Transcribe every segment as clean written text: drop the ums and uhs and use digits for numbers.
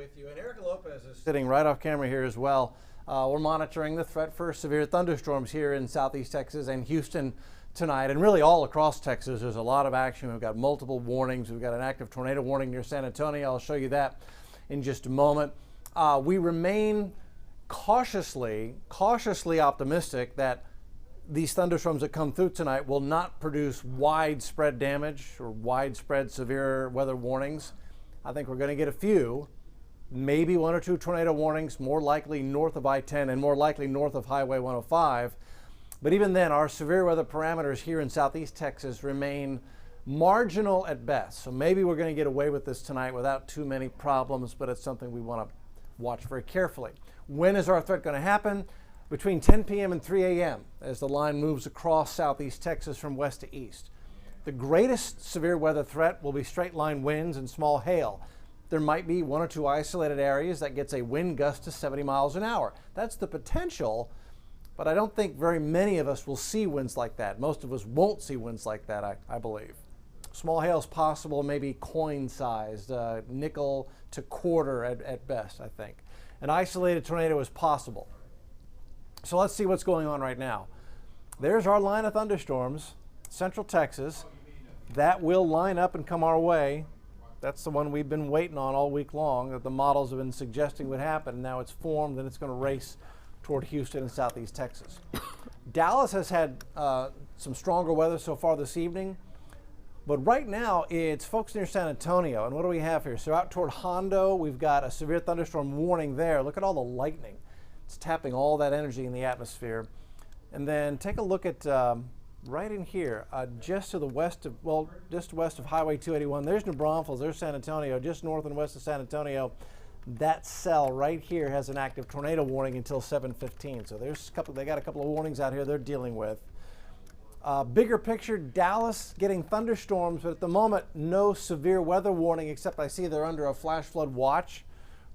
with you. And Erica Lopez is sitting right off camera here as well. We're monitoring the threat for severe thunderstorms here in southeast Texas and Houston tonight, and really all across Texas. There's a lot of action. We've got multiple warnings. We've got an active tornado warning near San Antonio. I'll show you that in just a moment. We remain cautiously optimistic that these thunderstorms that come through tonight will not produce widespread damage or widespread severe weather warnings. I think we're going to get a few, maybe one or two tornado warnings, more likely north of I-10 and more likely north of Highway 105. But even then, our severe weather parameters here in southeast Texas remain marginal at best. So maybe we're going to get away with this tonight without too many problems, but it's something we want to watch very carefully. When is our threat going to happen? Between 10 p.m. and 3 a.m. as the line moves across southeast Texas from west to east. The greatest severe weather threat will be straight line winds and small hail. There might be one or two isolated areas that gets a wind gust to 70 miles an hour. That's the potential, but I don't think very many of us will see winds like that. Most of us won't see winds like that, I believe. Small hail is possible, maybe coin-sized, nickel to quarter at best, I think. An isolated tornado is possible. So let's see what's going on right now. There's our line of thunderstorms, central Texas. That will line up and come our way. That's the one we've been waiting on all week long, that the models have been suggesting would happen. Now it's formed and it's going to race toward Houston and southeast Texas. Dallas has had some stronger weather so far this evening, but right now it's folks near San Antonio. And what do we have here? So out toward Hondo, we've got a severe thunderstorm warning there. Look at all the lightning. It's tapping all that energy in the atmosphere. And then take a look at right in here, just to the west of, well, just west of Highway 281. There's New Braunfels, there's San Antonio, just north and west of San Antonio. That cell right here has an active tornado warning until 7:15. So there's they got a couple of warnings out here they're dealing with. Bigger picture, Dallas getting thunderstorms, but at the moment, no severe weather warning, except I see they're under a flash flood watch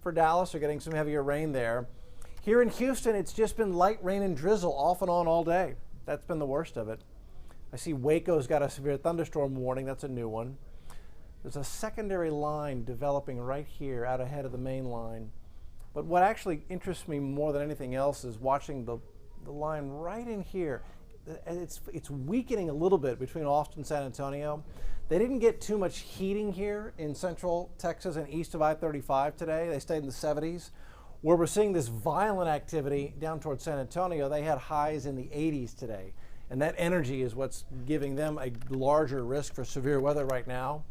for Dallas. They're getting some heavier rain there. Here in Houston, it's just been light rain and drizzle off and on all day. That's been the worst of it. I see Waco's got a severe thunderstorm warning. That's a new one. There's a secondary line developing right here out ahead of the main line. But what actually interests me more than anything else is watching the line right in here. It's weakening a little bit between Austin and San Antonio. They didn't get too much heating here in central Texas and east of I-35 today. They stayed in the 70s. Where we're seeing this violent activity down towards San Antonio, they had highs in the 80s today. And that energy is what's giving them a larger risk for severe weather right now.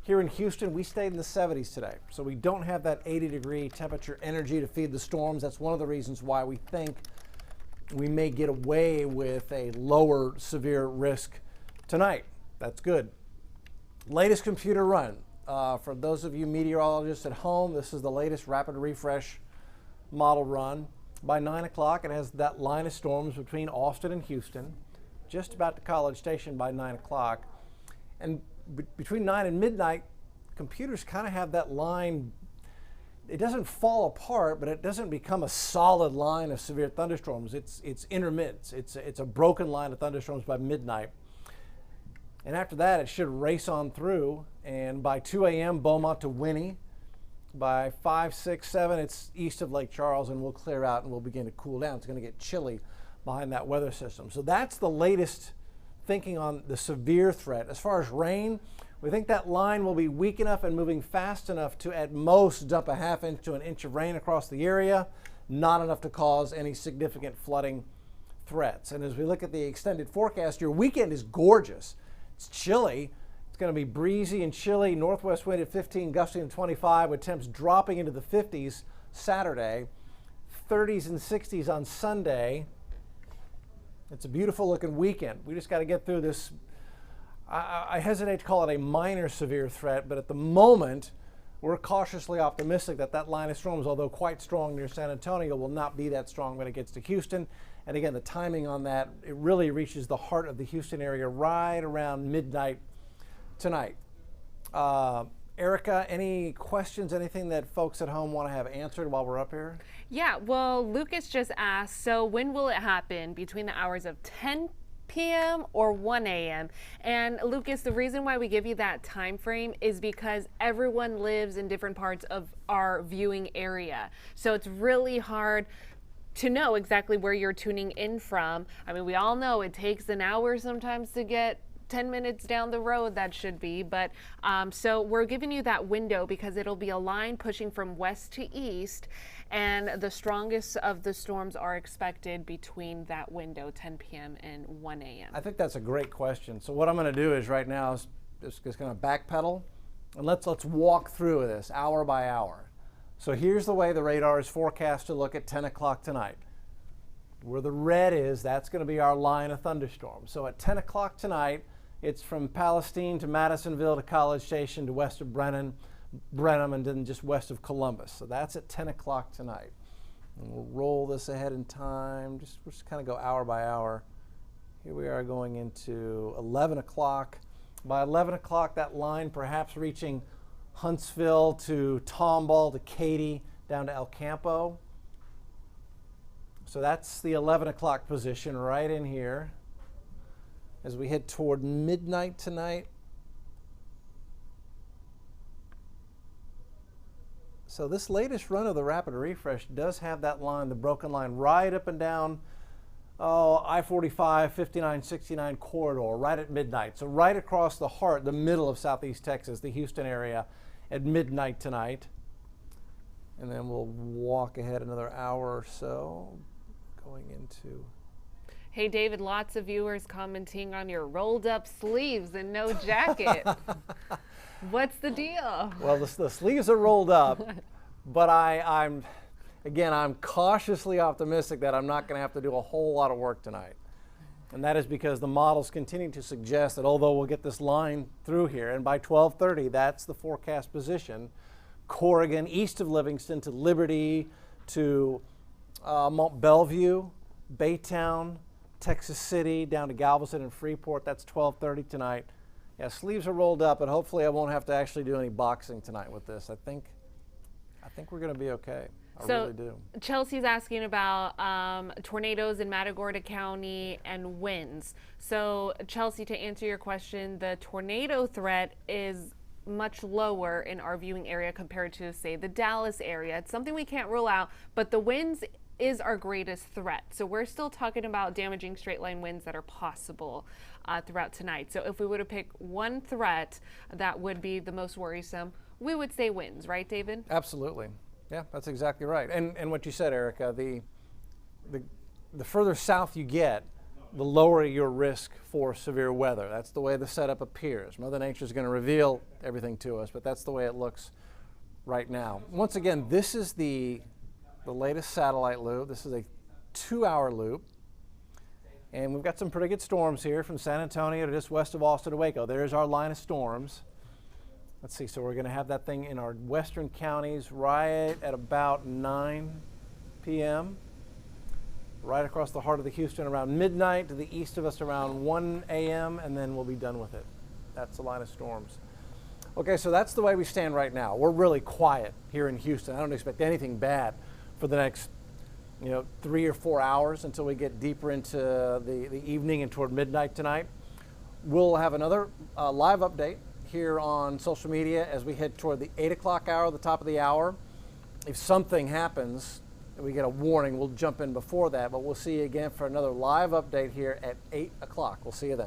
Here in Houston, we stayed in the 70s today. So we don't have that 80-degree temperature energy to feed the storms. That's one of the reasons why we think we may get away with a lower severe risk tonight. That's good. Latest computer run. For those of you meteorologists at home, this is the latest rapid refresh model run. By 9 o'clock, it has that line of storms between Austin and Houston, just about to College Station by 9 o'clock. And between 9 and midnight, computers kind of have that line. It doesn't fall apart, but it doesn't become a solid line of severe thunderstorms. It's intermittent. It's a broken line of thunderstorms by midnight. And after that, it should race on through. And by 2 a.m., Beaumont to Winnie. By 5, 6, 7, it's east of Lake Charles, and we'll clear out and we'll begin to cool down. It's going to get chilly behind that weather system. So that's the latest thinking on the severe threat. As far as rain, we think that line will be weak enough and moving fast enough to at most dump a ½ inch to an inch of rain across the area, not enough to cause any significant flooding threats. And as we look at the extended forecast, your weekend is gorgeous. It's chilly. It's going to be breezy and chilly, northwest wind at 15, gusting to 25, with temps dropping into the 50s Saturday, 30s and 60s on Sunday. It's a beautiful looking weekend. We just got to get through this. I hesitate to call it a minor severe threat, but at the moment, we're cautiously optimistic that that line of storms, although quite strong near San Antonio, will not be that strong when it gets to Houston. And again, the timing on that, it really reaches the heart of the Houston area right around midnight tonight. Erica, any questions, anything that folks at home want to have answered while we're up here? Yeah, well, Lucas just asked, so when will it happen between the hours of 10 p.m. or 1 a.m. And Lucas, the reason why we give you that time frame is because everyone lives in different parts of our viewing area. So it's really hard to know exactly where you're tuning in from. I mean, we all know it takes an hour sometimes to get 10 minutes down the road, that should be. But so we're giving you that window because it'll be a line pushing from west to east, and the strongest of the storms are expected between that window, 10 p.m. and 1 a.m. I think that's a great question. So what I'm going to do is right now is just going to backpedal, and let's walk through this hour by hour. So here's the way the radar is forecast to look at 10 o'clock tonight. Where the red is, that's going to be our line of thunderstorms. So at 10 o'clock tonight, it's from Palestine to Madisonville to College Station to west of Brenham, and then just west of Columbus. So that's at 10 o'clock tonight. And we'll roll this ahead in time. We'll just kind of go hour by hour. Here we are going into 11 o'clock. By 11 o'clock, that line perhaps reaching Huntsville to Tomball to Katy down to El Campo. So that's the 11 o'clock position right in here. As we head toward midnight tonight. So this latest run of the rapid refresh does have that line, the broken line, right up and down I-45, 59, 69 corridor, right at midnight. So right across the heart, the middle of Southeast Texas, the Houston area, at midnight tonight. And then we'll walk ahead another hour or so, going into... Hey, David, lots of viewers commenting on your rolled up sleeves and no jacket. What's the deal? Well, the sleeves are rolled up, but I'm cautiously optimistic that I'm not going to have to do a whole lot of work tonight. And that is because the models continue to suggest that although we'll get this line through here, and by 12:30, that's the forecast position, Corrigan, east of Livingston to Liberty to Mont Belvieu, Baytown, Texas City, down to Galveston and Freeport. That's 12:30 tonight. Yeah, sleeves are rolled up, and hopefully I won't have to actually do any boxing tonight with this. I think we're going to be okay. I really do. Chelsea's asking about tornadoes in Matagorda County and winds. So Chelsea, to answer your question, the tornado threat is much lower in our viewing area compared to, say, the Dallas area. It's something we can't rule out, but the winds is our greatest threat. So we're still talking about damaging straight line winds that are possible throughout tonight. So if we were to pick one threat that would be the most worrisome, we would say winds, right, David? Absolutely. Yeah, that's exactly right. And what you said, Erica, the further south you get, the lower your risk for severe weather. That's the way the setup appears. Mother Nature is going to reveal everything to us, but that's the way it looks right now. Once again, this is the latest satellite loop. This is a 2-hour loop. And we've got some pretty good storms here from San Antonio to just west of Austin to Waco. There's our line of storms. Let's see, so we're going to have that thing in our western counties right at about 9 p.m. Right across the heart of the Houston around midnight, to the east of us around 1 a.m., and then we'll be done with it. That's the line of storms. Okay, so that's the way we stand right now. We're really quiet here in Houston. I don't expect anything bad for the next 3 or 4 hours until we get deeper into the evening and toward midnight tonight. We'll have another live update here on social media as we head toward the 8 o'clock hour, the top of the hour. If something happens, we get a warning, we'll jump in before that, but we'll see you again for another live update here at 8 o'clock. We'll see you then.